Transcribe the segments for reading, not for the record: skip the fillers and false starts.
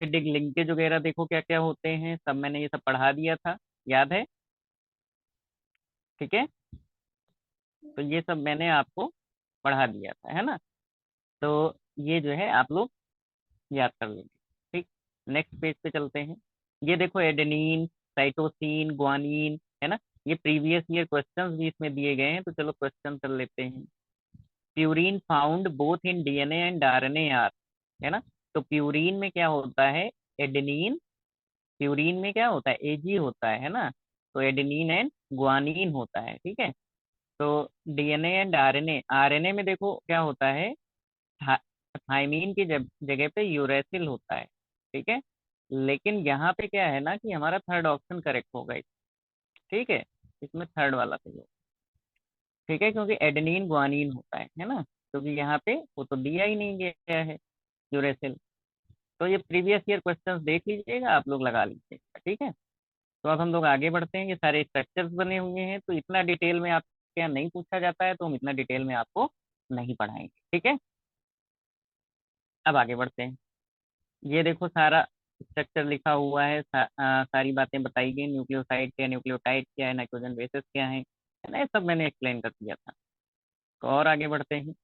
Acidic linkage वगैरह देखो क्या क्या होते हैं, सब मैंने ये सब पढ़ा दिया था, याद है? ठीक है, तो ये सब मैंने आपको पढ़ा दिया था, है ना? तो ये जो है आप लोग याद कर लेंगे। ठीक, नेक्स्ट पेज पे चलते हैं। ये देखो एडेनिन, साइटोसिन, ग्वानिन, है ना? ये प्रीवियस ईयर क्वेश्चंस भी इसमें दिए गए हैं, तो चलो क्वेश्चन कर लेते हैं। Purine found both in DNA and RNA are, है ना? तो प्यूरिन में क्या होता है? एडेनिन। प्यूरिन में क्या होता है? एजी होता है ना? तो एडेनिन एंड ग्वानिन होता है, ठीक है? तो डीएनए एंड आरएनए, आरएनए में देखो क्या होता है? थाइमीन की जगह पे यूरेसिल होता है, ठीक है? लेकिन यहाँ पे क्या है ना कि हमारा थर्ड ऑप्शन करेक्ट होगा ठीक है? इसमें थर्ड वाला सही होगा, ठीक है? क्योंकि एडेनिन ग्वानिन होता है ना? क्योंकि यहाँ पे वो तो दिया ही नहीं गया है यूरेसिल। तो ये प्रीवियस ईयर क्वेश्चंस देख लीजिएगा, आप लोग लगा लीजिएगा, ठीक है? तो अब हम लोग आगे बढ़ते हैं। ये सारे स्ट्रक्चर्स बने हुए हैं, तो इतना डिटेल में आपके यहाँ नहीं पूछा जाता है, तो हम इतना डिटेल में आपको नहीं पढ़ाएंगे, ठीक है? अब आगे बढ़ते हैं। ये देखो सारा स्ट्रक्चर लिखा हुआ है, सारी बातें बताई गई, न्यूक्लियोसाइड क्या है, न्यूक्लियोटाइड क्या है, नाइट्रोजन बेसेस क्या है ना? ये सब मैंने एक्सप्लेन कर दिया था। तो और आगे बढ़ते हैं।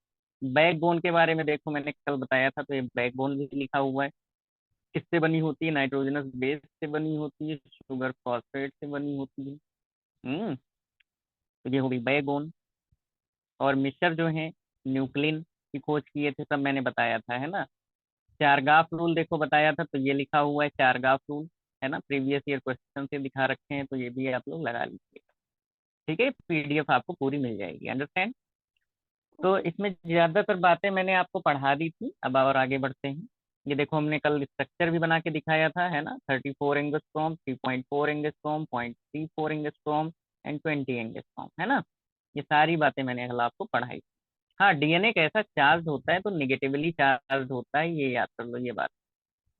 बैकबोन के बारे में देखो, मैंने कल बताया था, तो ये बैकबोन भी लिखा हुआ है। किससे बनी होती है? नाइट्रोजनस बेस से बनी होती है, शुगर फॉस्फेट से बनी होती है। तो ये हो गई बैकबोन। और मिक्सर जो है, न्यूक्लिन की खोज किए थे, सब मैंने बताया था, है ना? चारगाफ रूल देखो बताया था, तो ये लिखा हुआ है चारगाफ रूल, है ना? प्रीवियस ईयर क्वेश्चन से दिखा रखे हैं, तो ये भी आप लोग लगा लीजिए, ठीक है? पीडीएफ आपको पूरी मिल जाएगी, अंडरस्टैंड? तो इसमें ज्यादातर बातें मैंने आपको पढ़ा दी थी, अब और आगे बढ़ते हैं। ये देखो हमने कल स्ट्रक्चर भी बना के दिखाया था, है ना? 34 angstrom, 3.4 angstrom, 0.34 angstrom and 20 angstrom, है ना? ये सारी बातें मैंने कल आपको पढ़ाई। हाँ, डीएनए कैसा चार्ज होता है? तो निगेटिवली चार्ज होता है, ये याद कर लो ये बात।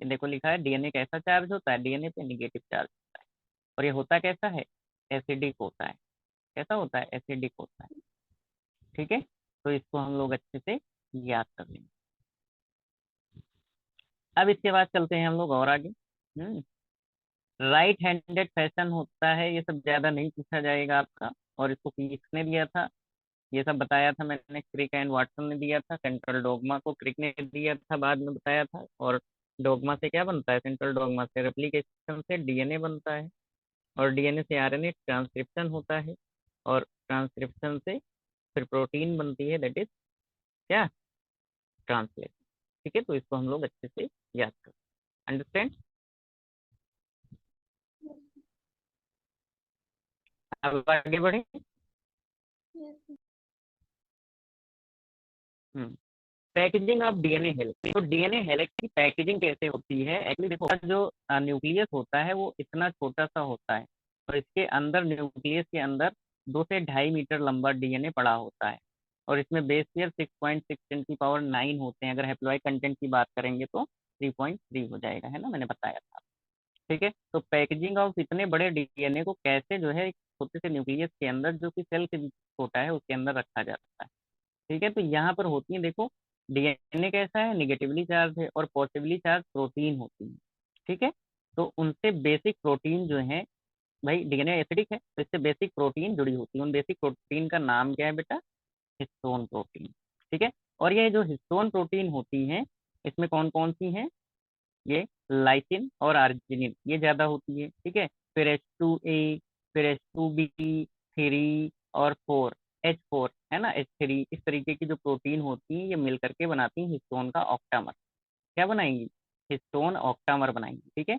ये देखो लिखा है डीएनए कैसा चार्ज होता है, डीएनए पे निगेटिव चार्ज होता है। और ये होता कैसा है? एसिडिक होता है। कैसा होता है? एसिडिक होता है, ठीक है? तो इसको हम लोग अच्छे से याद कर लेंगे। अब इसके बाद चलते हैं हम लोग और आगे। राइट हैंडेड फैशन होता है, ये सब ज्यादा नहीं पूछा जाएगा आपका। और इसको किसने दिया था? ये सब बताया था मैंने, क्रिक एंड वाटसन ने दिया था। सेंट्रल डोगमा को क्रिक ने दिया था, बाद में बताया था। और डोगमा से क्या बनता है? सेंट्रल डोगमा से रेप्लिकेशन से डीएनए बनता है। और डीएनए से आरएनए ट्रांसक्रिप्शन होता है। और ट्रांसक्रिप्शन से फिर प्रोटीन बनती है, दैट इज क्या? ट्रांसलेशन। ठीक है, तो इसको हम लोग अच्छे से याद करें, अंडरस्टैंड? अब आगे बढ़े। हम्म पैकेजिंग ऑफ डीएनए हेलिक्स। तो डीएनए हेलिक्स की पैकेजिंग कैसे होती है? एक्चुअली देखो, जो न्यूक्लियस होता है वो इतना छोटा सा होता है, और इसके अंदर, न्यूक्लियस के अंदर 2 से 2.5 मीटर लंबा डीएनए पड़ा होता है। और इसमें बेस पेयर 6.6 × 10⁹ होते हैं। अगर हेप्लॉइड कंटेंट की बात करेंगे तो 3.3 हो जाएगा, है ना? मैंने बताया था, ठीक है? तो पैकेजिंग ऑफ इतने बड़े डीएनए को कैसे जो है एक छोटे से न्यूक्लियस के अंदर, जो कि सेल से भी छोटा है, उसके अंदर रखा जाता है, ठीक है? तो यहाँ पर होती है देखो, डीएनए कैसा है? निगेटिवली चार्ज है, और पॉजिटिवली चार्ज प्रोटीन होती है, ठीक है? तो उनसे बेसिक प्रोटीन जो है, भाई डीएनए एसिडिक है, तो इससे बेसिक प्रोटीन जुड़ी होती है। उन बेसिक प्रोटीन का नाम क्या है बेटा? हिस्टोन प्रोटीन, ठीक है? और ये जो हिस्टोन प्रोटीन होती हैं, इसमें कौन कौन सी हैं? ये लाइसिन और आर्जिनिन, ये ज्यादा होती है, ठीक है? फिर H2A, फिर H2B3 और 4H4, है ना? H3, इस तरीके की जो प्रोटीन होती है, ये मिल करके बनाती हैं हिस्टोन का ऑक्टामर। क्या बनाएंगी? हिस्टोन ऑक्टामर बनाएंगी, ठीक है?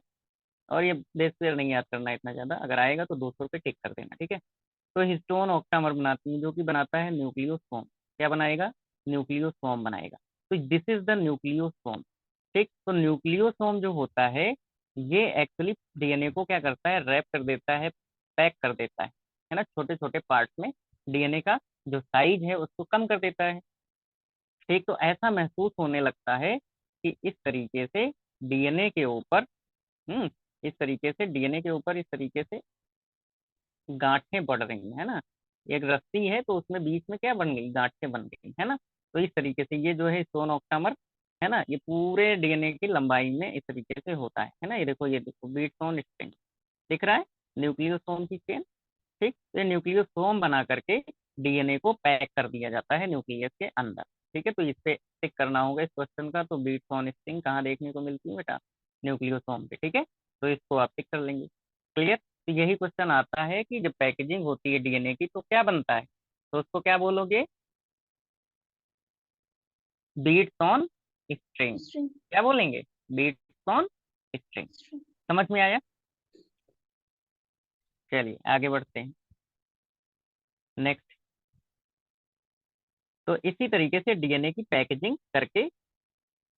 और ये बेस पेयर नहीं याद करना है इतना ज्यादा, अगर आएगा तो 200 पे टिक कर देना, ठीक है? तो हिस्टोन ऑक्टामर बनाती है, जो कि बनाता है न्यूक्लियोसोम। क्या बनाएगा? न्यूक्लियोसोम बनाएगा। तो दिस इज द न्यूक्लियोसोम, ठीक? तो न्यूक्लियोसोम जो होता है, ये एक्चुअली डीएनए को क्या करता है? रैप कर देता है, पैक कर देता है ना? छोटे छोटे पार्ट्स में डीएनए का जो साइज है उसको कम कर देता है, ठीक? तो ऐसा महसूस होने लगता है कि इस तरीके से डीएनए के ऊपर, हम्म इस तरीके से डीएनए के ऊपर इस तरीके से गांठें बढ़ रही हैं, है ना? एक रस्सी है, तो उसमें बीच में क्या बन गई? गांठें बन गई, है ना? तो इस तरीके से ये जो है स्टोन ऑक्टामर, है ना, ये पूरे डीएनए की लंबाई में इस तरीके से होता है ना। ये देखो बीट्स ऑन स्ट्रिंग दिख रहा है, न्यूक्लियोसोम की चेन। ठीक, तो ये न्यूक्लियोसोम बना करके डीएनए को पैक कर दिया जाता है न्यूक्लियस के अंदर। ठीक है, तो इस पे टिक करना होगा इस क्वेश्चन का। तो बीट्स ऑन स्ट्रिंग कहाँ देखने को मिलती है बेटा? न्यूक्लियोसोम पे। ठीक है, तो इसको आप टिक कर लेंगे। क्लियर? तो यही क्वेश्चन आता है कि जब पैकेजिंग होती है डीएनए की तो क्या बनता है, तो उसको क्या बोलोगे? Beads on string. स्ट्रिंग। क्या बोलेंगे? Beads on string. समझ में आया? चलिए आगे बढ़ते हैं। नेक्स्ट, तो इसी तरीके से डीएनए की पैकेजिंग करके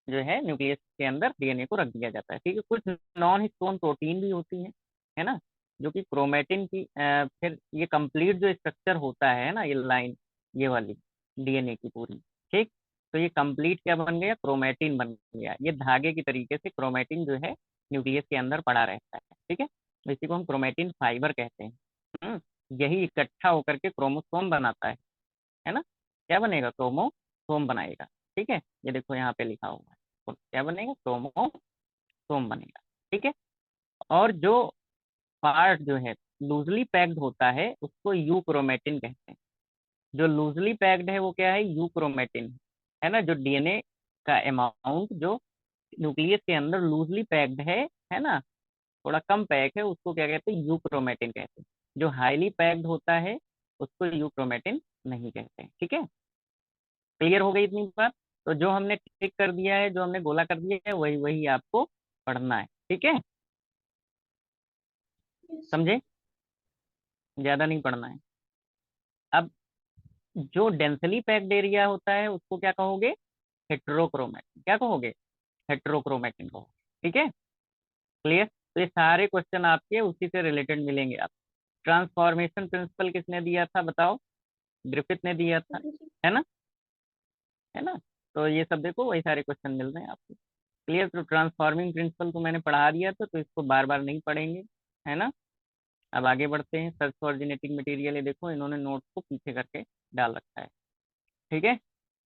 जो है न्यूक्लियस के अंदर डीएनए को रख दिया जाता है। ठीक है, कुछ नॉन हिस्टोन प्रोटीन भी होती हैं, है ना, जो कि क्रोमेटिन की फिर ये कंप्लीट जो स्ट्रक्चर होता है ना, ये लाइन, ये वाली डीएनए की पूरी। ठीक, तो ये कंप्लीट क्या बन गया? क्रोमेटिन बन गया। ये धागे की तरीके से क्रोमेटिन जो है न्यूक्लियस के अंदर पड़ा रहता है। ठीक है, तो इसी को हम क्रोमेटिन फाइबर कहते हैं। यही इकट्ठा होकर के क्रोमोसोम बनाता है ना। क्या बनेगा? क्रोमोसोम बनाएगा। ठीक है, ये देखो यहाँ पे लिखा हुआ है, तो क्या बनेगा? क्रोमोसोम बनेगा। ठीक है, और जो पार्ट जो है लूजली पैक्ड होता है उसको यूक्रोमेटिन कहते हैं। जो लूजली पैक्ड है वो क्या है? यूक्रोमेटिन है ना। जो डीएनए का अमाउंट जो न्यूक्लियस के अंदर लूजली पैक्ड है ना, थोड़ा कम पैक है, उसको क्या कहते हैं? यूक्रोमेटिन कहते हैं। जो हाईली पैक्ड होता है उसको यूक्रोमेटिन नहीं कहते हैं। ठीक है, क्लियर हो गई इतनी बात? तो जो हमने टिक कर दिया है, जो हमने गोला कर दिया है, वही वही आपको पढ़ना है। ठीक है, यस। समझे? ज्यादा नहीं पढ़ना है। अब जो डेंसली पैक्ड एरिया होता है उसको क्या कहोगे? हेट्रोक्रोमेटिन। क्या कहोगे? हेट्रोक्रोमेटिन कहोगे। ठीक है, क्लियर? तो ये सारे क्वेश्चन आपके उसी से रिलेटेड मिलेंगे आप। ट्रांसफॉर्मेशन प्रिंसिपल किसने दिया था बताओ? ग्रिफिथ ने दिया था, है ना, है ना। तो ये सब देखो वही सारे क्वेश्चन मिल रहे हैं आपको। क्लियर? तो ट्रांसफॉर्मिंग प्रिंसिपल तो मैंने पढ़ा दिया था, तो इसको बार बार नहीं पढ़ेंगे, है ना। अब आगे बढ़ते हैं। सर्च फॉर जेनेटिक मटेरियल, ये देखो इन्होंने नोट्स को पीछे करके डाल रखा है। ठीक है,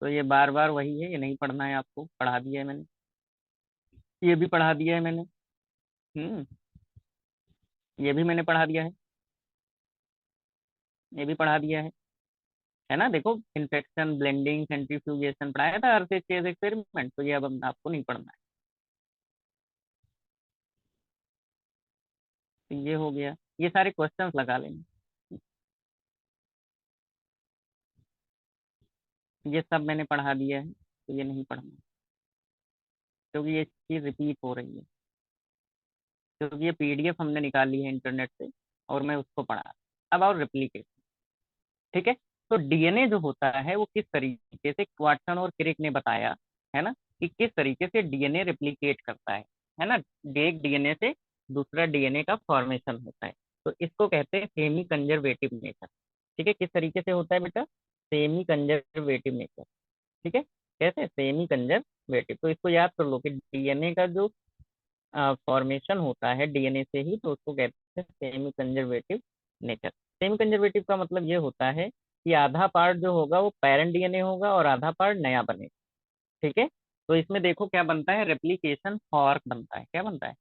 तो ये बार बार वही है, ये नहीं पढ़ना है आपको, पढ़ा दिया है मैंने। ये भी पढ़ा दिया है मैंने। हम्म, ये भी मैंने पढ़ा दिया है, ये भी पढ़ा दिया है ना। देखो इन्फेक्शन, ब्लेंडिंग, सेंट्रीफ्यूगेशन पढ़ाया था, अर्थ केस एक्सपेरिमेंट, तो ये अब आपको नहीं पढ़ना है। तो ये हो गया, ये सारे क्वेश्चंस लगा लेंगे। ये सब मैंने पढ़ा दिया है, तो ये नहीं पढ़ना, क्योंकि ये चीज़ रिपीट हो रही है। क्योंकि ये पीडीएफ हमने निकाली है इंटरनेट से और मैं उसको पढ़ा। अब और रेप्लिकेशन। ठीक है, तो डीएनए जो होता है वो किस तरीके से, वाटसन और क्रिक ने बताया है ना, कि किस तरीके से डीएनए रेप्लिकेट करता है ना। एक डीएनए से दूसरा डीएनए का फॉर्मेशन होता है, तो इसको कहते हैं सेमी कंजर्वेटिव नेचर। ठीक है, किस तरीके से होता है बेटा? Semi conservative nature. ठीक है, कैसे? Semi conservative. तो इसको याद कर लो कि डीएनए का जो फॉर्मेशन होता है डीएनए से ही, तो उसको कहते हैं semi conservative nature. Semi conservative का मतलब ये होता है कि आधा पार्ट जो होगा वो पेरेंट डीएनए होगा और आधा पार्ट नया बनेगा। ठीक है, तो इसमें देखो क्या बनता है? रेप्लिकेशन फॉर्क बनता है। क्या बनता है?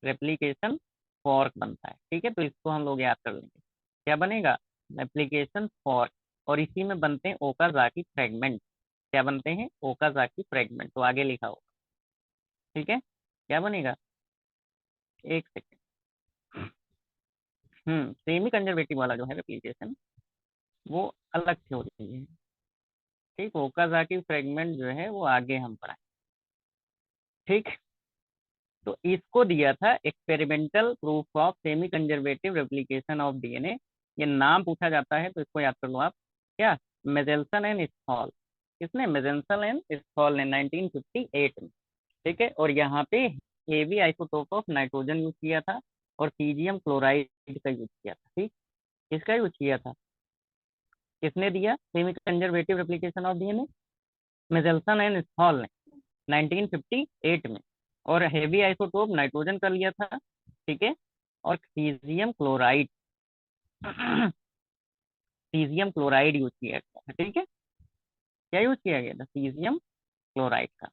रेप्लिकेशन फॉर्क बनता है। ठीक है, तो इसको हम लोग याद कर लेंगे। क्या बनेगा? Replication fork. और इसी में बनते हैं ओकाजाकी फ्रेगमेंट। क्या बनते हैं? Okazaki fragment. तो आगे लिखा हो। ठीक है, क्या बनेगा? एक सेकेंड। सेमी कंजर्वेटिव वाला जो है रेप्लिकेशन, वो अलग थ्योरी है। ठीक, ओकाजाकी फ्रेगमेंट जो है वो आगे हम पढ़ाएं। ठीक, तो इसको दिया था experimental proof of semi conservative replication of DNA. ये नाम पूछा जाता है तो इसको याद कर लो आप। क्या? मेजेल्सन एंड स्टॉल। किसने? मेजेल्सन एंड स्टॉल ने 1958 में। ठीक है, और यहाँ पे heavy isotope of nitrogen use किया था और सीजियम क्लोराइड का यूज किया था। ठीक, किसका यूज किया था? किसने दिया semi conservative replication of DNA? Meselson and Hall ने 1958 में। और हेवी आइसोटोप नाइट्रोजन का लिया था। ठीक है, और caesium chloride caesium chloride use किया गया था। ठीक है, क्या यूज किया गया था? सीजियम क्लोराइड का।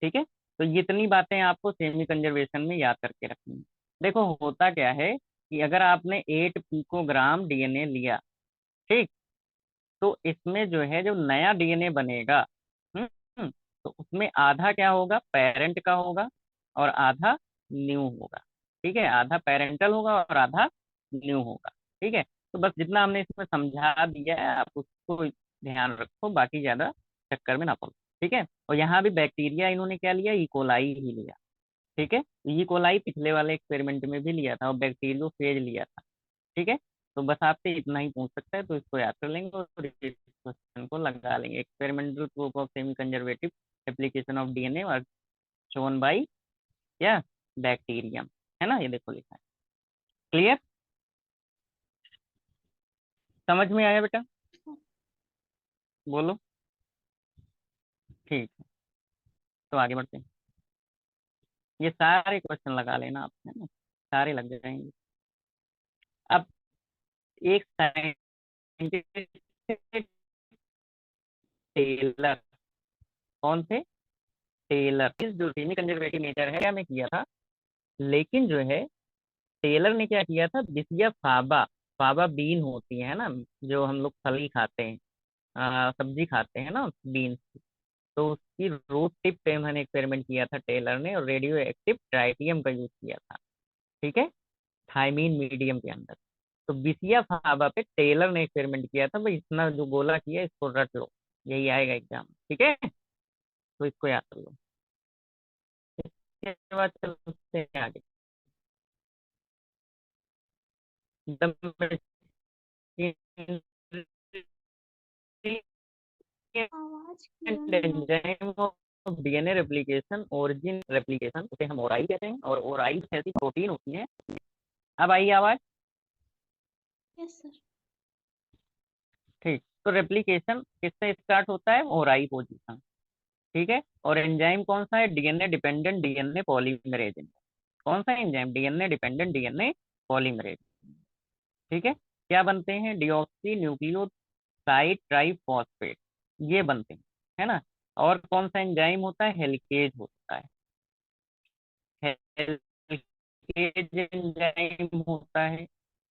ठीक है, तो ये इतनी बातें आपको सेमी कंजर्वेशन में याद करके रखनी है। देखो होता क्या है कि अगर आपने 8 पिकोग्राम डीएनए लिया, ठीक, तो इसमें जो है जो नया डीएनए बनेगा, हम्म हम्म, तो उसमें आधा क्या होगा, पेरेंट का होगा और आधा न्यू होगा। ठीक है, आधा पेरेंटल होगा और आधा न्यू होगा। ठीक है, तो बस जितना हमने इसमें समझा दिया है आप उसको ध्यान रखो, बाकी ज्यादा चक्कर में ना पड़ो। ठीक है, और यहाँ भी बैक्टीरिया इन्होंने क्या लिया, इकोलाई ही लिया। ठीक है, इकोलाई पिछले वाले एक्सपेरिमेंट में भी लिया था और बैक्टीरियोफेज लिया था। ठीक है, तो बस आपसे इतना ही पूछ सकता है, तो इसको याद कर लेंगे और इस क्वेश्चन को लगा लेंगे। Experimental proof of semi conservative application of DNA और शोन बाई क्या, बैक्टीरियम, है ना, ये देखो लिखा है। क्लियर, समझ में आया बेटा, बोलो। ठीक है, तो आगे बढ़ते हैं। ये सारे क्वेश्चन लगा लेना आप, है ना, सारे लग जाएंगे। अब एक साइंटिस्ट टेलर, कौन थे, टेलर, इस जो सेमी कंजर्वेटिव नेचर है क्या मैं किया था, लेकिन जो है टेलर ने क्या किया था, बिसिया फाबा, फाबा बीन होती है ना, जो हम लोग फली खाते हैं, सब्जी खाते हैं ना बीन, तो उसकी रूट टिप पे मैंने एक्सपेरिमेंट किया था टेलर ने, और रेडियो एक्टिव ट्राइटियम का यूज किया था। ठीक है, थाइमीन मीडियम के अंदर। तो बिसिया फाबा पे टेलर ने एक्सपेरिमेंट किया था भाई, इतना जो गोला किया इसको रट लो, यही आएगा एग्जाम। ठीक है, तो इसको याद कर लो। इसके बाद चलते हैं आगे। द आवाज क्लियर एंड नहीं आ enzyme of DNA replication, origin replication, उसे हम ओराई कहते हैं, और ओराई ऐसी प्रोटीन होती है। अब आई आवाज, रही। Yes sir. ठीक, तो रेप्लिकेशन किससे स्टार्ट होता है, ओराई पोजीशन। ठीक है, और एंजाइम कौन सा है, डीएनए डिपेंडेंट डीएनए पॉलीमरेज। कौन सा enzyme, DNA dependent DNA polymerase. ठीक है, क्या बनते हैं, डिऑक्सी न्यूक्लियोसाइड ट्राइफॉस्फेट, ये बनते हैं, है ना। और कौन सा एंजाइम होता है, हेलिकेज होता है, हेलिकेज एंजाइम होता है।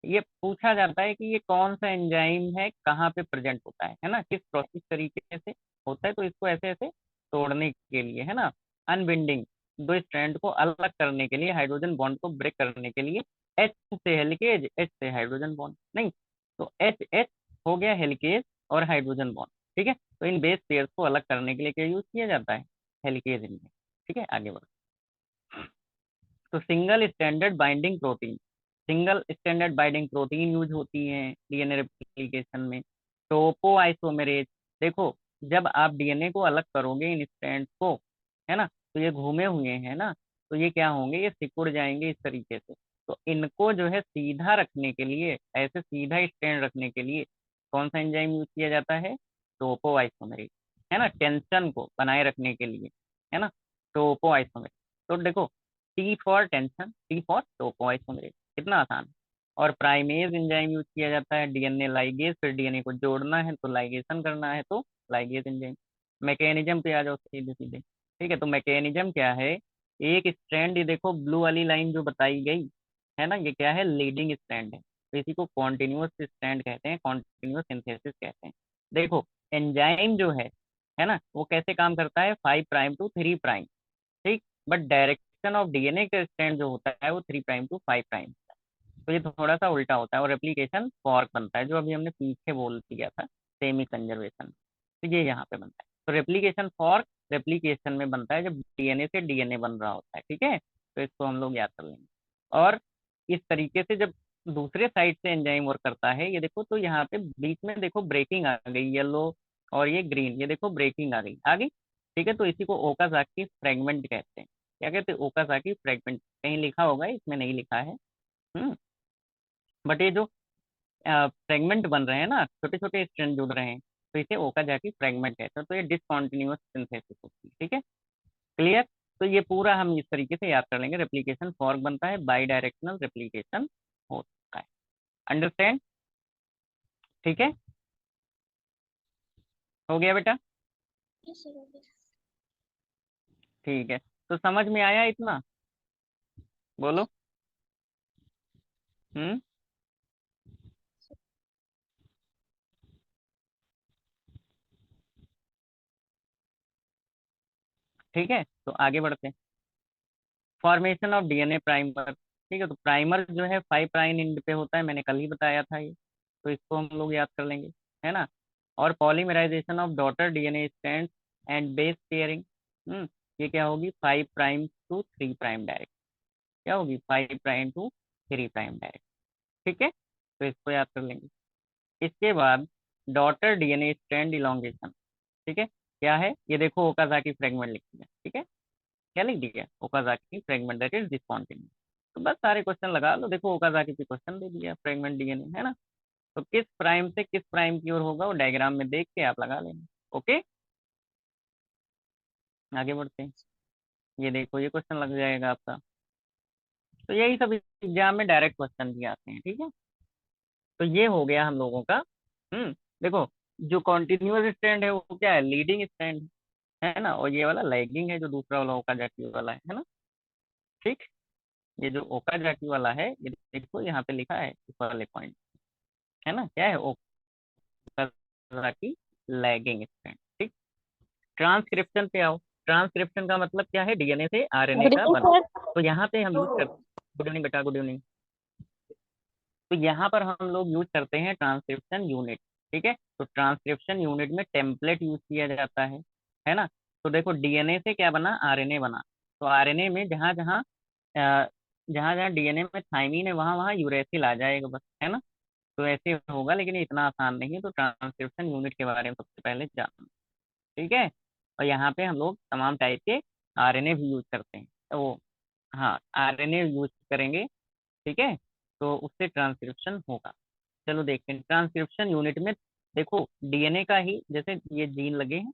ये पूछा जाता है कि ये कौन सा एंजाइम है, कहाँ पे प्रेजेंट होता है ना, किस प्रोसेस तरीके से होता है, तो इसको ऐसे ऐसे तोड़ने के लिए, है ना, अनबिंडिंग, दो स्ट्रैंड को अलग करने के लिए, हाइड्रोजन बॉन्ड को ब्रेक करने के लिए, एच से हेलिकेज, एच से हाइड्रोजन बॉन्ड, नहीं, तो एच एच हो गया हेलिकेज और हाइड्रोजन बॉन्ड। ठीक है, तो इन बेस पेयर्स को अलग करने के लिए क्या यूज किया जाता है, हेलिकेज एंजाइम। ठीक है, आगे बढ़ो। तो single standard binding protein, single standard binding protein use होती है डीएनए रेप्लिकेशन में। टोपो आइसोमेरेज, देखो जब आप डीएनए को अलग करोगे इन स्ट्रैंड्स को, है ना, तो ये घूमे हुए हैं ना, तो ये क्या होंगे, ये सिकुड़ जाएंगे इस तरीके से। तो इनको जो है सीधा रखने के लिए, ऐसे सीधा स्टैंड रखने के लिए कौन सा एंजाइम यूज किया जाता है, टोपो आइसोमेरेज, है ना, टेंशन को बनाए रखने के लिए, है ना, टोपो आइसोमेरेज। तो देखो, T for tension, T for topoisomerase, कितना आसान। और प्राइमेज एंजाइम यूज किया जाता है, डीएनए लाइगेज, फिर डीएनए को जोड़ना है तो लाइगेशन करना है तो लाइगेज एंजाइम। मैकेनिज्म पे आ जाओ सीधे सीधे। ठीक है, तो मैकेनिज्म क्या है, एक स्ट्रैंड, ये देखो ब्लू वाली लाइन जो बताई गई है ना, ये क्या है, लीडिंग स्ट्रैंड है, तो इसी को कॉन्टिन्यूअस स्ट्रैंड कहते हैं, कॉन्टिन्यूअस सिंथेसिस कहते हैं। देखो एंजाइम जो है ना, वो कैसे काम करता है, 5' to 3', ठीक, बट डायरेक्शन ऑफ डीएनए का स्ट्रैंड जो होता है वो 3' to 5', तो ये थोड़ा सा उल्टा होता है, और रेप्लिकेशन फॉर्क बनता है, जो अभी हमने पीछे बोल दिया था सेमी कंजर्वेशन, तो ये यहाँ पे बनता है। तो रेप्लिकेशन फॉर्क रेप्लिकेशन में बनता है जब डीएनए से डीएनए बन रहा होता है। ठीक है, तो इसको हम लोग याद कर लेंगे। और इस तरीके से जब दूसरे साइड से एंजाइम वर्क करता है, ये देखो, तो यहाँ पे बीच में देखो ब्रेकिंग आ गई, येलो और ये ग्रीन, ये देखो ब्रेकिंग आ गई। ठीक है, तो इसी को ओकाजाकी फ्रेगमेंट कहते हैं। क्या कहते हैं, ओकाजाकी फ्रेगमेंट, कहीं लिखा होगा, इसमें नहीं लिखा है। बट ये जो फ्रेगमेंट बन रहे हैं ना, छोटे छोटे स्ट्रैंड जुड़ रहे हैं, तो इसे ओकाजाकी फ्रेगमेंट कहते हैं, तो ये डिसकॉन्टिन्यूअस सिंथेसिस होती है। ठीक है, क्लियर। तो ये पूरा हम इस तरीके से याद कर लेंगे, रेप्लिकेशन फॉर्क बनता है, बाई डायरेक्शनल रेप्लिकेशन होता है। अंडरस्टैंड, ठीक है, हो गया बेटा। Yes sir, okay. ठीक है, तो समझ में आया इतना? बोलो। हम्म। ठीक है, तो आगे बढ़ते हैं। Formation of DNA primer. ठीक है, तो प्राइमर जो है 5 प्राइम एंड पे होता है, मैंने कल ही बताया था ये, तो इसको हम लोग याद कर लेंगे, है ना। और polymerization of daughter DNA strand and base pairing. ये क्या होगी, 5 प्राइम टू 3 प्राइम डायरेक्ट। क्या होगी, 5 प्राइम टू 3 प्राइम डायरेक्ट। ठीक है, तो इसको याद कर लेंगे। इसके बाद डॉटर डीएनए स्ट्रैंड इलोंगेशन। ठीक है, क्या है ये, देखो ओकाजाकी फ्रेगमेंट लिख दिया। ठीक है, क्या लिख दिया, ओकाजाकी फ्रेगमेंट दैट इज डिस्कंटिन्यूअस। तो बस सारे क्वेश्चन लगा लो, देखो ओकाजाकी पे क्वेश्चन दे दिया, फ्रेगमेंट डीएनए, है ना। तो किस प्राइम से किस प्राइम की ओर होगा वो डायग्राम में देख के आप लगा लेना। ओके, आगे बढ़ते हैं। ये देखो ये क्वेश्चन लग जाएगा आपका। तो यही सब एग्जाम में डायरेक्ट क्वेश्चन भी आते हैं। ठीक है, तो ये हो गया हम लोगों का। हम्म। देखो, जो कॉन्टिन्यूअस स्ट्रैंड है वो क्या है, लीडिंग स्ट्रैंड है ना, और ये वाला लैगिंग है, जो दूसरा वाला ओकाजाकी वाला है ना। ठीक, ये जो ओकाजाकी वाला है, ये देखो यहाँ पे लिखा है इस वाले पॉइंट, है ना, क्या है, ओकाजाकी लैगिंग स्ट्रैंड। ठीक, ट्रांसक्रिप्शन पे आओ। ट्रांसक्रिप्शन का मतलब क्या है, डीएनए से आरएनए गुड का इवनिंग बना। सर। तो यहाँ पे हम यूज करते, गुड इवनिंग बेटा, गुड इवनिंग। तो यहाँ पर हम लोग यूज करते हैं ट्रांसक्रिप्शन यूनिट। ठीक है, तो ट्रांसक्रिप्शन यूनिट में टेम्पलेट यूज किया जाता है ना। तो देखो डीएनए से क्या बना, आरएनए बना। तो आरएनए में जहाँ जहाँ जहाँ जहाँ डीएनए में थाइमीन है, वहाँ वहाँ यूरेसिल आ जाएगा बस, है ना। तो ऐसे होगा, लेकिन ये इतना आसान नहीं है, तो ट्रांसक्रिप्शन यूनिट के बारे में सबसे पहले जानना। ठीक है, और यहाँ पे हम लोग तमाम टाइप के आरएनए भी यूज करते हैं, तो वो, हाँ, आरएनए यूज करेंगे। ठीक है, तो उससे ट्रांसक्रिप्शन होगा। चलो देखते हैं ट्रांसक्रिप्शन यूनिट में। देखो डीएनए का ही जैसे ये जीन लगे हैं,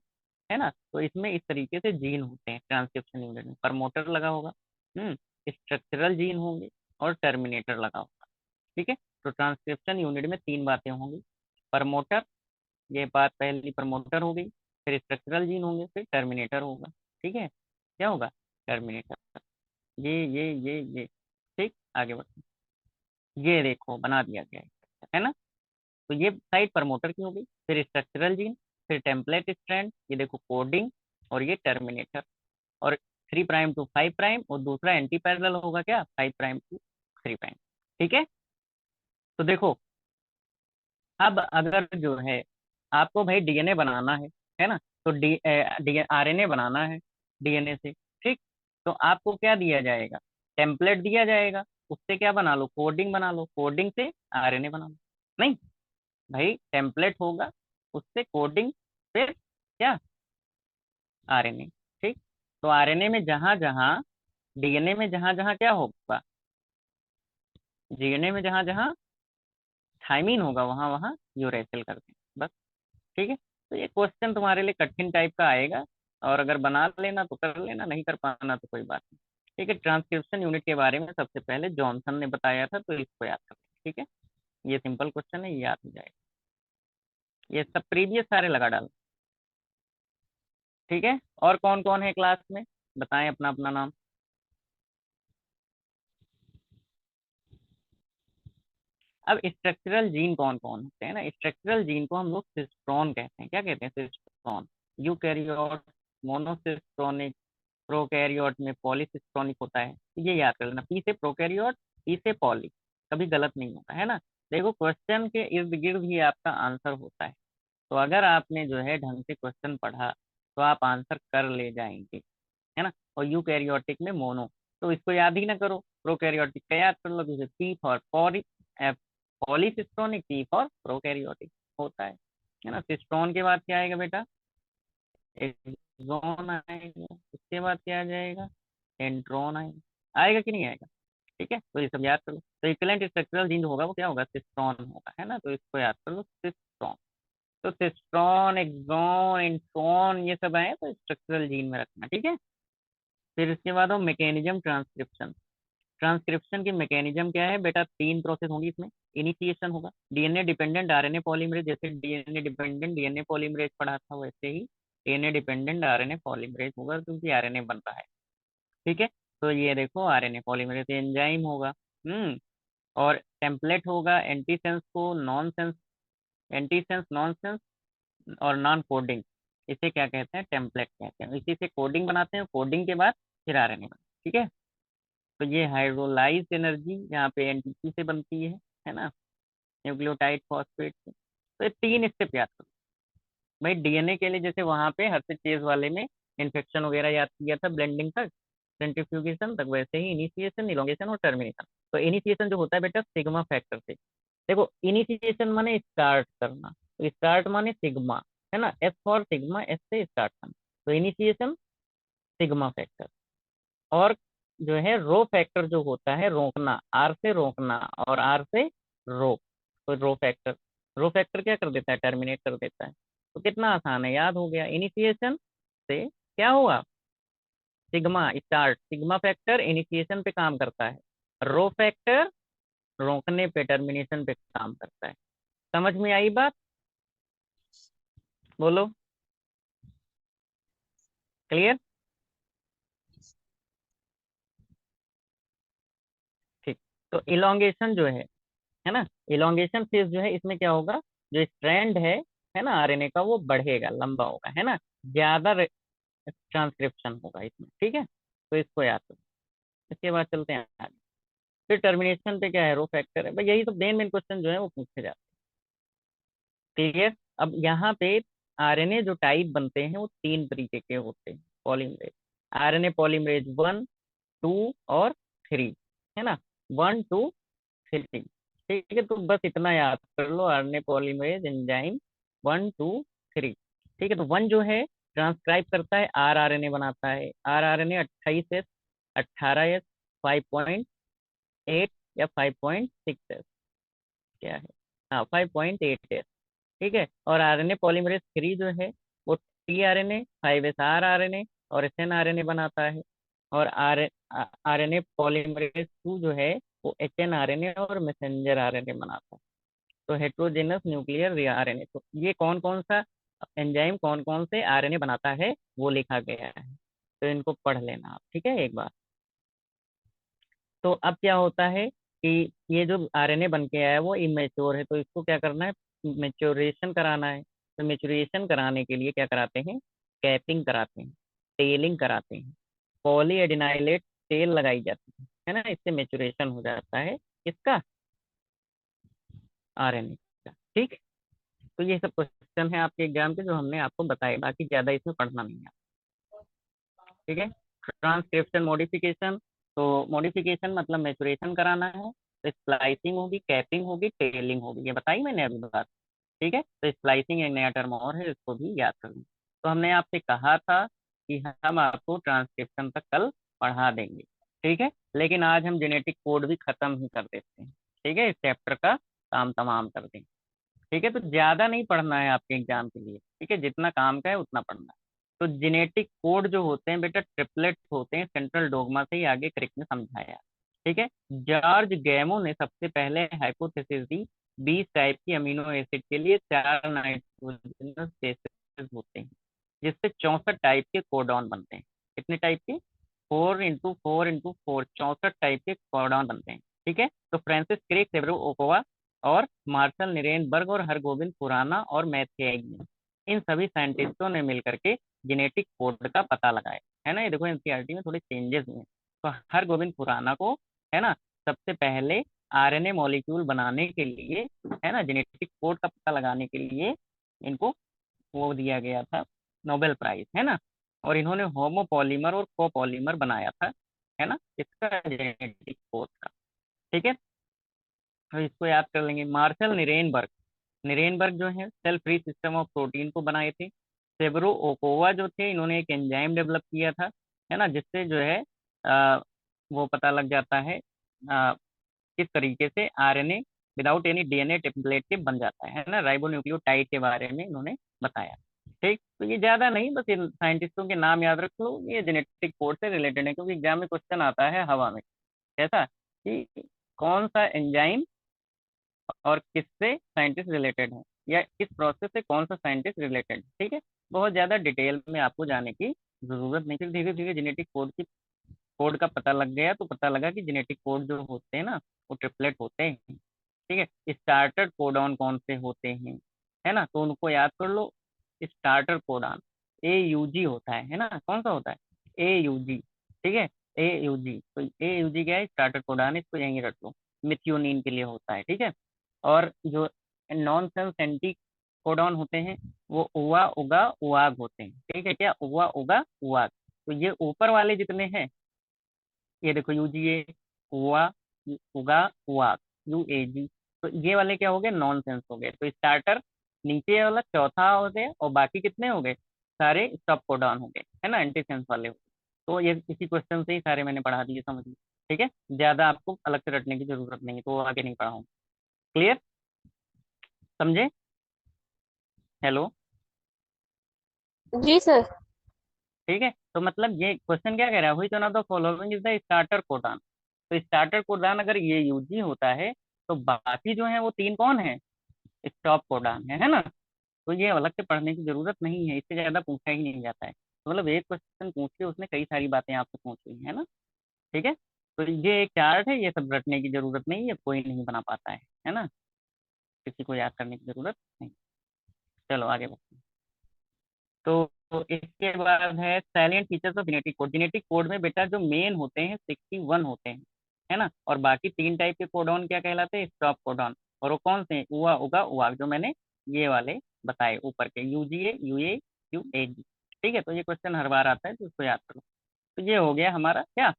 है ना, तो इसमें इस तरीके से जीन होते हैं ट्रांसक्रिप्शन यूनिट में। प्रमोटर लगा होगा, स्ट्रक्चरल जीन होंगे, और टर्मिनेटर लगा होगा। ठीक है, तो ट्रांसक्रिप्शन यूनिट में 3 बातें होंगी। प्रमोटर, ये बात पहली, प्रमोटर हो गई। फिर स्ट्रक्चरल जीन होंगे, फिर टर्मिनेटर होगा। ठीक है, क्या होगा, टर्मिनेटर। ये ठीक, आगे बढ़ते हैं। ये देखो बना दिया गया है ना। तो ये साइड प्रमोटर की हो गई, फिर स्ट्रक्चरल जीन, फिर टेम्पलेट स्ट्रैंड, ये देखो कोडिंग, और ये टर्मिनेटर। और 3 प्राइम टू 5 प्राइम, और दूसरा एंटी पैरेलल होगा क्या, 5 प्राइम टू 3 प्राइम। ठीक है, तो देखो अब अगर जो है आपको भाई डीएनए बनाना है ना, तो डी आरएनए बनाना है डीएनए से। ठीक, तो आपको क्या दिया जाएगा, टेम्पलेट दिया जाएगा, उससे क्या बना लो, कोडिंग बना लो, कोडिंग से आरएनए बना लो। नहीं भाई, टेम्पलेट होगा, उससे कोडिंग, फिर क्या, आरएनए। ठीक, तो आरएनए में जहां जहां, डीएनए में जहां जहां क्या होगा, डीएनए में जहां जहां थाइमीन होगा, वहां वहां यूरेसिल कर दें बस। ठीक है, तो ये क्वेश्चन तुम्हारे लिए कठिन टाइप का आएगा, और अगर बना लेना तो कर लेना, नहीं कर पाना तो कोई बात नहीं। ठीक है, ट्रांसक्रिप्शन यूनिट के बारे में सबसे पहले जॉनसन ने बताया था, तो इसको याद कर। ठीक है, ये सिंपल क्वेश्चन है, ये याद हो जाएगा। ये सब प्रीवियस सारे लगा डालो। ठीक है, और कौन कौन है क्लास में, बताएं अपना अपना नाम। अब स्ट्रक्चरल जीन कौन कौन होते हैं ना, स्ट्रक्चरल जीन को हम लोग सिस्ट्रॉन कहते हैं। क्या कहते हैं, सिस्ट्रॉन। यूकैरियोट मोनोसिस्ट्रोनिक, प्रोकैरियोट में पॉलीसिस्ट्रोनिक होता है। तो ये याद कर लेना, पी से प्रोकैरियोट, पी से पॉली, कभी गलत नहीं होता है ना। देखो क्वेश्चन के इर्द गिर्द ही आपका आंसर होता है, तो अगर आपने जो है ढंग से क्वेश्चन पढ़ा, तो आप आंसर कर ले जाएंगे, है ना। और यूकैरियोटिक में मोनो, तो इसको याद ही ना करो, प्रोकैरियोटिक का याद कर लो, जैसे P for पॉलीसिस्टोनिक, P for prokaryotic होता है ना। सिस्टोन के बाद क्या आएगा बेटा, एक्सॉन आएगा, उसके बाद क्या आ जाएगा, एंट्रॉन आएगा। आएगा कि नहीं आएगा, ठीक है, तो ये सब याद कर लो। तो इक्विवेलेंट स्ट्रक्चरल जीन जो होगा वो क्या होगा, सिस्ट्रॉन होगा, है ना, तो इसको याद कर लो, सिस्ट्रॉन। तो सिस्ट्रॉन, एक्सॉन, इंट्रॉन, ये सब आए तो स्ट्रक्चरल जीन में रखना, ठीक है। फिर इसके बाद हो मैकेनिज्म ट्रांसक्रिप्शन। ट्रांसक्रिप्शन की मैकेनिज्म क्या है बेटा, 3 प्रोसेस होंगी इसमें। इनिशिएशन होगा, डीएनए डिपेंडेंट आरएनए पॉलीमरेज, जैसे डीएनए डिपेंडेंट डीएनए पॉलीमरेज पढ़ा था वैसे ही। डीएनए डिपेंडेंट आरएनए पॉलीमरेज होगा क्योंकि आरएनए बन रहा है। ठीक है, तो ये देखो आरएनए पॉलीमरेज एंजाइम होगा। और टेम्पलेट होगा एंटीसेंस को non sense, antisense non sense और नॉन कोडिंग, इसे क्या कहते हैं, टेम्पलेट कहते हैं। इसी से कोडिंग बनाते हैं, कोडिंग के बाद फिर आरएनए बनता है। ठीक है, तो ये हाइड्रोलाइज एनर्जी यहाँ पे एनटीपी से बनती है ना, न्यूक्लियोटाइड फॉस्फेट से। तो ये 3 स्टेप याद करो भाई। डीएनए के लिए जैसे वहां पे हर्षित वाले में इन्फेक्शन वगैरह याद किया था, ब्लेंडिंग तक, सेंट्रीफ्यूगेशन तक, वैसे ही इनिशिएशन, इलोंगेशन और टर्मिनेशन। तो इनिशिएशन जो होता है बेटा सिग्मा फैक्टर से। देखो इनिशिएशन माने स्टार्ट करना, तो स्टार्ट माने सिग्मा, है ना, एस फॉर सिग्मा, एस से स्टार्ट करना। तो इनिशिएशन सिग्मा फैक्टर। और जो है रो फैक्टर जो होता है रोकना, आर से रोकना और आर से रोक। तो रो फैक्टर क्या कर देता है, टर्मिनेट कर देता है। तो कितना आसान है, याद हो गया। इनिशिएशन से क्या हुआ, sigma start, sigma factor initiation पे काम करता है, रो फैक्टर रोकने पे, टर्मिनेशन पे काम करता है। समझ में आई बात, बोलो, क्लियर। ठीक, तो इलोंगेशन जो है ना, इलोंगेशन फेज जो है इसमें क्या होगा, जो स्ट्रैंड है ना आरएनए का, वो बढ़ेगा, लंबा होगा, है ना, ज्यादा ट्रांसक्रिप्शन होगा इसमें। ठीक है, तो इसको याद करो। इसके बाद चलते हैं आगे। फिर टर्मिनेशन पे क्या है, रो फैक्टर है भाई। यही तो मेन मेन क्वेश्चन जो है वो पूछे जाते हैं। क्लियर। अब यहाँ पे आरएनए जो टाइप बनते हैं वो 3 तरीके के होते हैं पॉलीमरेज। आरएनए पॉलीमरेज 1, 2 और 3, है ना, 1, 2, 3। ठीक है, तो बस इतना याद कर लो, आरएनए पॉलीमरेज एंजाइम 1, 2, 3। ठीक है, तो 1 जो है ट्रांसक्राइब करता है, आर आरएनए बनाता है, आर आरएनए 28S, 18S, 5.8 या 5.6S, क्या है, हाँ 5.8S। ठीक है, और आरएनए पॉलीमरेज 3 जो है वो T RNA, 5S are RNA और एसएन आरएनए बनाता है। और आरएनए पॉलीमरेज 2 जो है वो एचएन आरएनए और मैसेंजर आरएनए बनाता है। तो हेट्रोजेनस न्यूक्लियर आरएनए, तो ये कौन कौन सा एंजाइम कौन कौन से आरएनए बनाता है वो लिखा गया है, तो इनको पढ़ लेना आप। ठीक है, एक बार। तो अब क्या होता है कि ये जो आरएनए बन के आया है वो इमेच्योर है, तो इसको क्या करना है, मेच्योरेशन कराना है। तो मेच्योरेशन कराने के लिए क्या कराते हैं, कैपिंग कराते हैं, टेलिंग कराते हैं, पॉली एडिनाइलेट टेल लगाई जाती है ना, इससे मेच्योरेशन हो जाता है इसका, आरएनए का। ठीक, तो ये सब क्वेश्चन है आपके एग्जाम के जो हमने आपको बताए, बाकी ज्यादा इसमें पढ़ना नहीं है। ठीक है, ट्रांसक्रिप्शन मॉडिफिकेशन, तो मॉडिफिकेशन मतलब मैचुरेशन कराना है, तो स्प्लाइसिंग होगी, कैपिंग होगी, टेलिंग होगी, ये बताई मैंने अभी बात। ठीक है, तो स्प्लाइसिंग एक नया टर्म और है, इसको भी याद कर लो। तो हमने आपसे कहा था कि हम आपको ट्रांसक्रिप्शन तक कल पढ़ा देंगे। ठीक है, लेकिन आज हम जेनेटिक कोड भी खत्म ही कर देते हैं। ठीक है, इस चैप्टर का काम तमाम कर देंगे। ठीक है, तो ज्यादा नहीं पढ़ना है आपके एग्जाम के लिए। ठीक है, जितना काम का है उतना पढ़ना है। तो जेनेटिक कोड जो होते हैं बेटा ट्रिपलेट होते हैं, सेंट्रल डोगमा से ही आगे क्रिक ने समझाया। ठीक है, जॉर्ज गैमो ने सबसे पहले हाइपोथेसिस दी, 20 टाइप की अमीनो एसिड के लिए 4 नाइट्रोजनस बेसेस होते हैं, जिससे 64 टाइप के कोडॉन बनते हैं। कितने टाइप के, 4 × 4 × 4, 64 टाइप के कोडॉन बनते हैं। ठीक है, तो फ्रांसिस क्रिक, सेब्रो ओकोवा और मार्शल निरेनबर्ग और हरगोविंद खुराना और मैथेई, इन सभी साइंटिस्टों ने मिलकर के जेनेटिक कोड का पता लगाया। है ना, ये देखो एनसीईआरटी में थोड़े चेंजेस हुए हैं। तो हरगोविंद खुराना को, है ना, सबसे पहले आरएनए मॉलिक्यूल बनाने के लिए, है ना, जेनेटिक कोड का पता लगाने के लिए इनको वो दिया गया था, नोबेल प्राइज, है ना। और इन्होंने होमोपॉलीमर और कोपॉलीमर बनाया था, है ना, इसका जेनेटिक कोड का। ठीक है, तो इसको याद कर लेंगे। मार्शल निरेनबर्ग, निरेनबर्ग जो है cell free system of protein को बनाए थे। सेबरो ओकोवा जो थे, इन्होंने एक एंजाइम डेवलप किया था, है ना, जिससे जो है वो पता लग जाता है किस तरीके से RNA without any DNA template के बन जाता है ना, राइबोन्यूक्लियोटाइड के बारे में इन्होंने बताया। ठीक, तो ये ज्यादा नहीं, बस इन साइंटिस्टों के नाम याद रख लो, ये जेनेटिक कोड से रिलेटेड है, क्योंकि एग्जाम में क्वेश्चन आता है हवा में। कैसा कि कौन सा एंजाइम और किससे साइंटिस्ट रिलेटेड है, या किस प्रोसेस से कौन सा साइंटिस्ट रिलेटेड। ठीक है, बहुत ज्यादा डिटेल में आपको जाने की जरूरत नहीं। फिर धीरे धीरे जेनेटिक कोड का पता लग गया, तो पता लगा कि जेनेटिक कोड जो होते हैं ना, वो ट्रिपलेट होते हैं। ठीक है, स्टार्टर कोडॉन कौन से होते हैं, है ना, तो उनको याद कर लो। स्टार्टर कोडॉन AUG होता है ना, कौन सा होता है, AUG। ठीक है, AUG, तो AUG क्या है, स्टार्टर कोडॉन, इसको यहीं रख लो। मिथ्योनिन के लिए होता है, ठीक है। और जो नॉन सेंस एंटी कोडॉन होते हैं, वो उवा उगा उआग होते हैं। ठीक है, क्या उवा उगा उआग। तो ये ऊपर वाले जितने हैं, ये देखो UGA, उवा, उगा, उआग, UAG, तो ये वाले क्या हो गए, नॉनसेंस हो गए। तो स्टार्टर नीचे वाला चौथा हो गया, और बाकी कितने हो गए, सारे स्टॉप कोडॉन हो गए, है ना, एंटीसेंस वाले हो गए। तो ये इसी क्वेश्चन से ही सारे मैंने पढ़ा दिए, समझ लीजिए। ठीक है, ज्यादा आपको अलग से रटने की जरूरत नहीं है, तो वो आगे नहीं पढ़ाऊँ। क्लियर, समझे। हेलो। जी सर। ठीक है, तो मतलब ये क्वेश्चन क्या कह रहा है, हुई one of the following is the starter codon. तो स्टार्टर कोडॉन अगर ये यूजी होता है, तो बाकी जो है वो तीन कौन है, स्टॉप कोडॉन है ना। तो ये अलग से पढ़ने की जरूरत नहीं है, इससे ज्यादा पूछा ही नहीं जाता है। तो मतलब एक क्वेश्चन पूछ के उसने कई सारी बातें आपसे पूछी है ना। ठीक है, तो ये एक चार्ट है, ये सब रटने की जरूरत नहीं है, कोई नहीं बना पाता है ना, किसी को याद करने की जरूरत नहीं। चलो आगे बढ़ते हैं। तो इसके बाद है salient features of genetic code. Genetic code में बेटा जो मेन होते हैं 61 होते हैं, है ना, और बाकी तीन टाइप के कोडॉन क्या कहलाते हैं, स्टॉप कोडॉन। और वो कौन से हैं, उआ उगा उआग, जो मैंने ये वाले बताए ऊपर के, UGA UA UAG। ठीक है, तो ये क्वेश्चन हर बार आता है, तो उसको याद करो। तो ये हो गया हमारा क्या,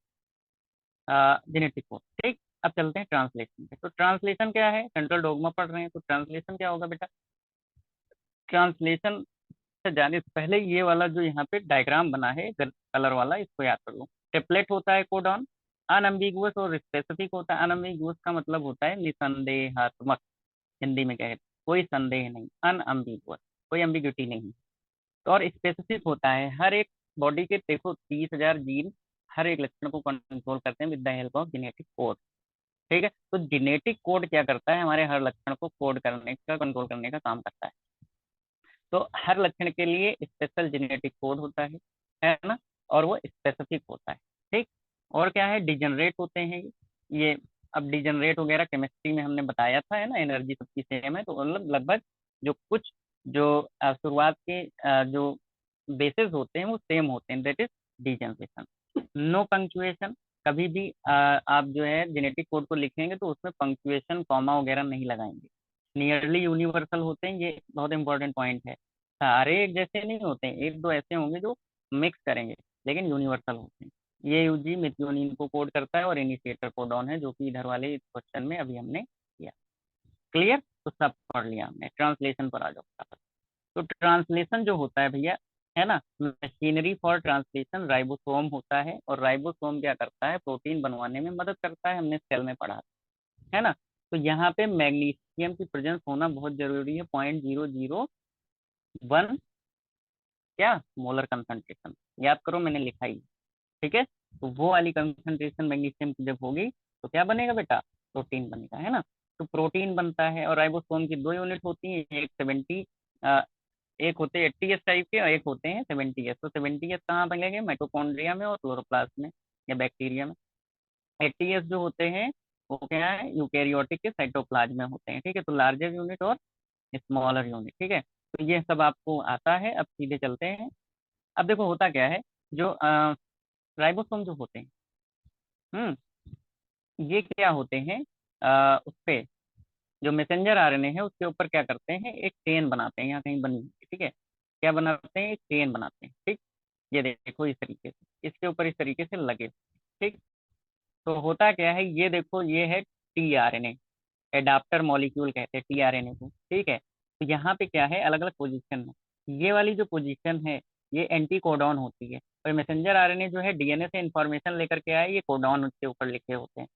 जेनेटिक कोड। ठीक, अब चलते हैं ट्रांसलेशन पे। तो ट्रांसलेशन क्या है, सेंट्रल डोगमा पढ़ रहे हैं, तो ट्रांसलेशन क्या होगा बेटा। ट्रांसलेशन से जाने से पहले ये वाला जो यहाँ पे डायग्राम बना है कलर वाला, इसको याद कर लो। टेम्पलेट होता है कोडॉन, अनअम्बिगुअस और स्पेसिफिक होता है। अनअम्बिगुअस का मतलब होता है निसंदेहात्मक, हिंदी में कहे तो कोई संदेह नहीं, अनअम्बिगुअस, कोई अम्बिग्यूटी नहीं। तो और स्पेसिफिक होता है, हर एक बॉडी के देखो 30,000 जीन हर एक लक्षण को कंट्रोल करते हैं with the help of genetic code. ठीक है, तो जेनेटिक कोड क्या करता है, हमारे हर लक्षण को कोड करने का, कंट्रोल करने का काम करता है। तो हर लक्षण के लिए स्पेशल जेनेटिक कोड होता है ना, और वो स्पेसिफिक होता है। ठीक, और क्या है, डिजनरेट होते हैं ये। अब डिजनरेट वगैरह केमिस्ट्री में हमने बताया था, है ना, एनर्जी सबकी सेम है, तो मतलब लगभग जो कुछ जो शुरुआत के जो बेसिस होते हैं वो सेम होते हैं, that is degeneration. No punctuation, कभी भी आप जो है जेनेटिक कोड को लिखेंगे तो उसमें पंक्चुएशन कॉमा वगैरह नहीं लगाएंगे। नियरली यूनिवर्सल होते हैं, ये बहुत इंपॉर्टेंट पॉइंट है। सारे एक जैसे नहीं होते हैं, एक दो ऐसे होंगे जो मिक्स करेंगे, लेकिन यूनिवर्सल होते हैं। ये यूजी मेथियोनिन को कोड करता है, और इनिशिएटर कोडॉन है, जो कि इधर वाले क्वेश्चन में अभी हमने किया। क्लियर, तो सब पढ़ लिया हमने। ट्रांसलेशन पर आ जाओ फटाफट। तो ट्रांसलेशन जो होता है भैया, है ना, मशीनरी फॉर ट्रांसलेशन राइबोसोम होता है। और राइबोसोम क्या करता है, प्रोटीन बनवाने में मदद करता है, हमने सेल में पढ़ा, है ना। तो यहाँ पे मैग्नीशियम की प्रेजेंस होना बहुत जरूरी है, 0.001 क्या मोलर कंसंट्रेशन, याद करो मैंने लिखा ही। ठीक है, तो वो वाली कंसंट्रेशन मैग्नीशियम की जब होगी, तो क्या बनेगा बेटा, प्रोटीन बनेगा, है ना। तो प्रोटीन बनता है, और राइबोसोम की दो यूनिट होती है, एक 70, एक होते हैं 80S टाइप के, और एक होते हैं 70S। तो 70S कहाँ मिलेंगे, माइटोकॉन्ड्रिया में और क्लोरोप्लास्ट में या बैक्टीरिया में। 80S जो होते हैं वो क्या है, यूकेरियोटिक के साइटोप्लाज्म में होते हैं। ठीक है, तो लार्जर यूनिट और स्मॉलर यूनिट। ठीक है, तो ये सब आपको आता है। अब सीधे चलते हैं। अब देखो होता क्या है, जो राइबोसोम जो होते हैं, हम्म, ये क्या होते हैं, उस पे जो मैसेंजर आरएनए है उसके ऊपर क्या करते हैं, एक चेन बनाते हैं, यहाँ कहीं बनी हुई है, ठीक है। क्या बनाते हैं, एक चेन बनाते हैं। ठीक, ये देखो इस तरीके से, इसके ऊपर इस तरीके से लगे। ठीक, तो होता क्या है, ये देखो ये है tRNA, एडाप्टर मॉलिक्यूल कहते हैं tRNA को। ठीक है, तो यहाँ पे क्या है, अलग अलग पोजीशन है। ये वाली जो पोजीशन है, ये एंटी कोडॉन होती है। और मैसेंजर आरएनए जो है डीएनए से इंफॉर्मेशन लेकर के आए, ये कोडॉन उसके ऊपर लिखे होते हैं।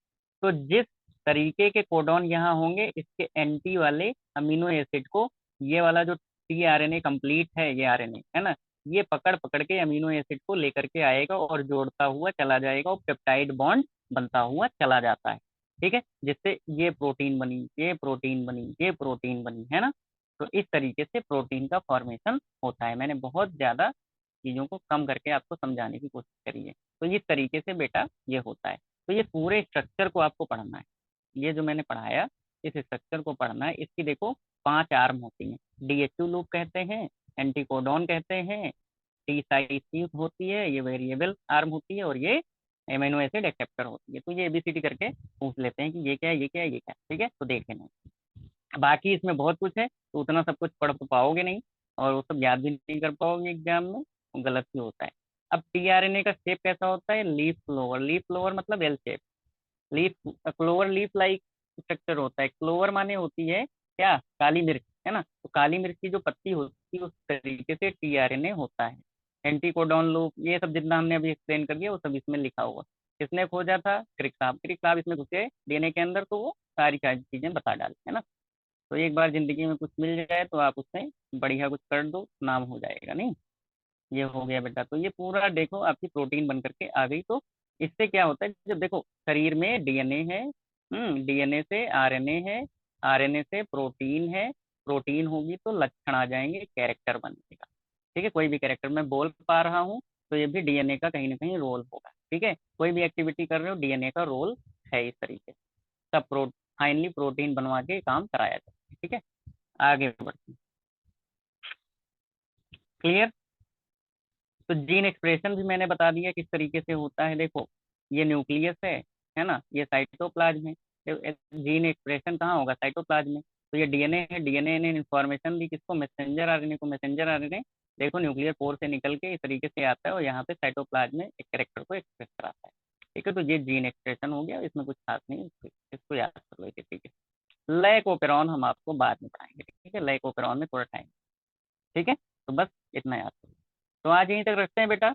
तो जिस तरीके के कोडॉन यहाँ होंगे, इसके एंटी वाले अमीनो एसिड को ये वाला जो tRNA कंप्लीट है, ये आरएनए है ना, ये पकड़ पकड़ के अमीनो एसिड को लेकर के आएगा और जोड़ता हुआ चला जाएगा, और पेप्टाइड बॉन्ड बनता हुआ चला जाता है। ठीक है, जिससे ये प्रोटीन बनी, ये प्रोटीन बनी, ये प्रोटीन बनी, है ना। तो इस तरीके से प्रोटीन का फॉर्मेशन होता है। मैंने बहुत ज्यादा चीजों को कम करके आपको समझाने की कोशिश करी है। तो इस तरीके से बेटा ये होता है। तो ये पूरे स्ट्रक्चर को आपको पढ़ना है। ये जो मैंने पढ़ाया इस स्ट्रक्चर को पढ़ना है। इसकी देखो 5 आर्म होती हैं। डीएचयू लूप कहते हैं, एंटीकोडॉन कहते हैं, टी साइट होती है, ये वेरिएबल आर्म होती है, और ये एमिनो एसिड एक्सेप्टर होती है। तो ये एबीसीडी करके पूछ लेते हैं कि ये क्या है, ये क्या है, ये क्या है। ठीक है, तो देख लेना। बाकी इसमें बहुत कुछ है, तो उतना सब कुछ पढ़ तो पाओगे नहीं, और वो सब याद भी नहीं कर पाओगे एग्जाम में, वो गलत ही होता है। अब टीआरएनए का शेप कैसा होता है? Leaf clover. लीफ क्लोवर मतलब L shape. Leaf clover leaf like structure होता है। क्लोवर माने होती है क्या? काली मिर्च, है ना। तो काली मिर्च की जो पत्ती होती है उस तरीके से टीआरएनए होता है। एंटीकोडॉन लूप, ये सब जितना हमने अभी एक्सप्लेन कर दिया वो सब इसमें लिखा हुआ। किसने खोजा था? क्रिक साहब। क्रिक साहब इसमें घुसे डीएनए के अंदर, तो वो सारी सारी चीजें बता डाले, है ना। तो एक बार जिंदगी में कुछ मिल जाए तो आप उससे बढ़िया कुछ कर दो, नाम हो जाएगा नहीं। ये हो गया बेटा। तो ये पूरा देखो आपकी प्रोटीन बन करके आ गई। तो इससे क्या होता है, जब देखो शरीर में डीएनए है, डीएनए से आरएनए है, आरएनए से प्रोटीन है, प्रोटीन होगी तो लक्षण आ जाएंगे, कैरेक्टर बनेगा। ठीक है, कोई भी कैरेक्टर मैं बोल पा रहा हूँ तो ये भी डीएनए का कहीं ना कहीं रोल होगा। ठीक है, कोई भी एक्टिविटी कर रहे हो डीएनए का रोल है इस तरीके से। तब फाइनली प्रोटीन बनवा के काम कराया जाए। ठीक है, आगे बढ़ते हैं। क्लियर? तो जीन एक्सप्रेशन भी मैंने बता दिया किस तरीके से होता है। देखो ये न्यूक्लियस है ना, ये साइटोप्लाज्म है। जीन एक्सप्रेशन कहाँ होगा? साइटोप्लाज्म में। तो ये डीएनए है, डीएनए ने इंफॉर्मेशन दी किसको? मैसेंजर आरएनए को। मैसेंजर आरएनए देखो न्यूक्लियर पोर से निकल के इस तरीके से आता है और यहाँ पे साइटोप्लाज्म में एक कैरेक्टर को एक्सप्रेस कराता है। ठीक है, तो ये जीन एक्सप्रेशन हो गया, इसमें कुछ खास नहीं, इसको याद कर लो इसी तरीके से। लैक ओपेरॉन हम आपको बाद में पढ़ाएंगे। ठीक है, लैक ओपेरॉन में थोड़ा टाइम। ठीक है, तो बस इतना याद करो। तो आज यहीं तक रखते हैं बेटा।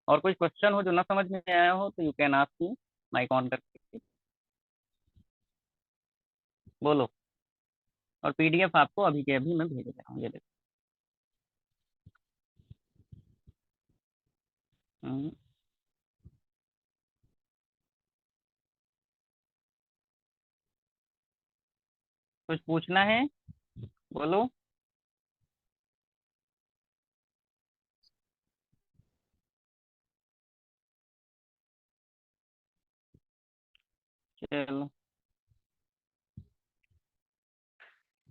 और कोई क्वेश्चन हो जो ना समझ में आया हो तो you can ask me, mike on करके बोलो। और पीडीएफ आपको अभी के अभी मैं भेज दे रहा हूँ, ये देखो। हम्म, कुछ पूछना है? बोलो। चलो,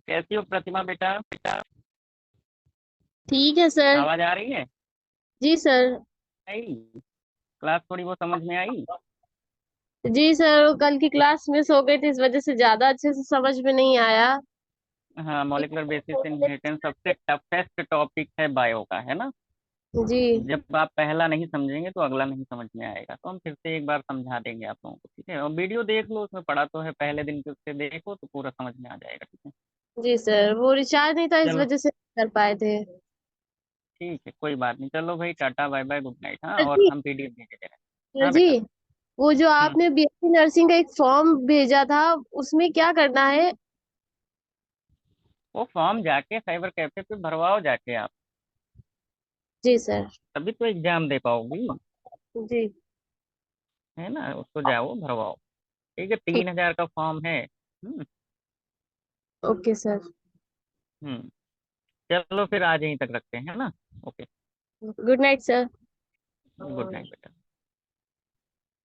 कैसी हो प्रतिमा बेटा? बेटा ठीक है सर। आवाज आ रही है? जी सर। आई? क्लास थोड़ी बहुत समझ में आई? जी सर, वो कल की क्लास मिस हो गई थी, इस वजह से ज्यादा अच्छे से समझ में नहीं आया। हाँ, मॉलिक्यूलर बेसिस इनहेरिटेंस सबसे टफेस्ट टॉपिक है बायो का, है ना। जी। जब आप पहला नहीं समझेंगे तो अगला नहीं समझ में आएगा। तो हम फिर से एक बार समझा देंगे आप लोगों को। ठीक है, और वीडियो देख लो, उसमें पढ़ा तो है, पहले दिन के उससे देखो तो पूरा समझ में आ जाएगा। ठीक है, जी सर, वो रिचार्ज नहीं था, इस चलो वजह से नहीं कर पाए थे। ठीक है, कोई बात नहीं। चलो भाई, tata bye bye, good night. हाँ, सर और जी। हम पीडीएफ भेज दे रहे हैं। सर हाँ जी, बेटा। वो जो हम्म, आपने बीएससी नर्सिंग का एक फॉर्म भेजा था, उसमें क्या करना है? वो फॉर्म जाके साइबर कैफे पे भरवाओ जाके आप, जी सर। तभी तो एग्जाम दे पाओगी, जी। है ना। उसको जाओ भरवाओ। ठीक है, ठीक। 3,000 का फॉर्म है। Okay sir. हम्म, चलो फिर आज यहीं तक रखते हैं, है ना। Okay, good night sir. Good night बेटा।